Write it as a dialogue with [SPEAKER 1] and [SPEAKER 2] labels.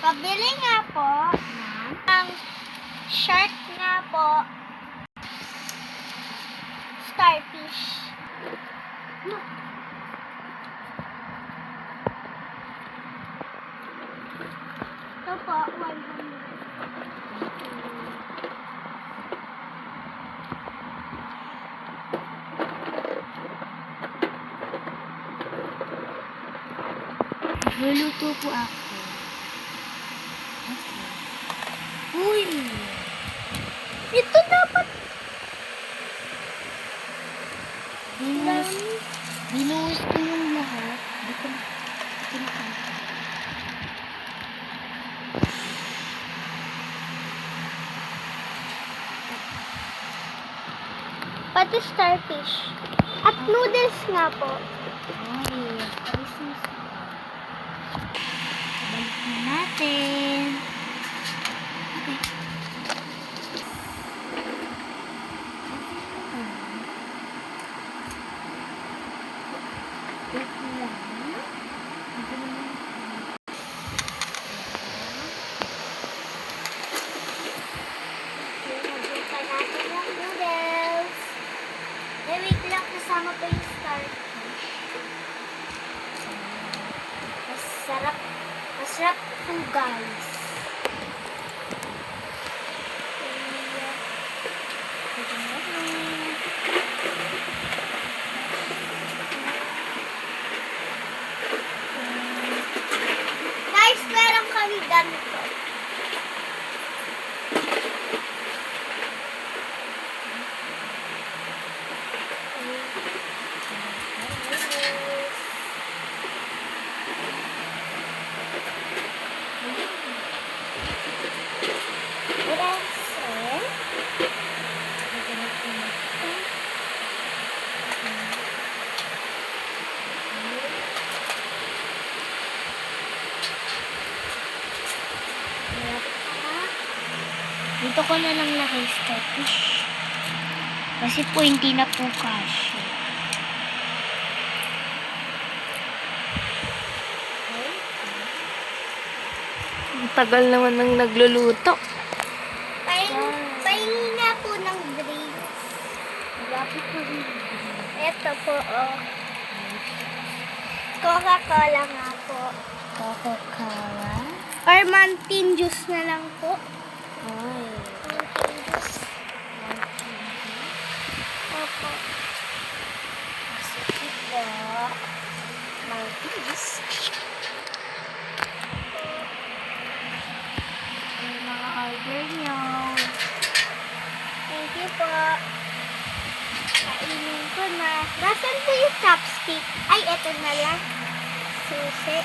[SPEAKER 1] Pabili nga po ng shark nga po, starfish. Ito po, 100.
[SPEAKER 2] Luluto po ako. Uy!
[SPEAKER 1] Ito dapat.
[SPEAKER 2] Binuhos ko yung lahat. Hindi ko kinakain.
[SPEAKER 1] Pati starfish. At noodles nga po.
[SPEAKER 2] Ay, Christmas. Balik na natin. Okay.
[SPEAKER 1] Ilagay pa natin yung noodles. Wait lang, kasama pa yung starfish. Masarap. Masarap po, guys. Guys, meron kami ganito.
[SPEAKER 2] Dito ko na lang lagay starfish. Kasi po hindi na po kasya. Ang tagal naman ng nagluluto.
[SPEAKER 1] Pahingi nga po ng drinks.
[SPEAKER 2] Lapit po rin.
[SPEAKER 1] Ito po, oh. Coca-Cola nga po.
[SPEAKER 2] Coca-Cola.
[SPEAKER 1] Or mountain juice na lang po.
[SPEAKER 2] Ay.
[SPEAKER 1] Mountain juice. Opo.
[SPEAKER 2] Sige po. Maltese. Yung mga order nyo.
[SPEAKER 1] Thank you po. Kainin ko na. Nasaan po yung chopstick? Ay, eto na lang. Susi.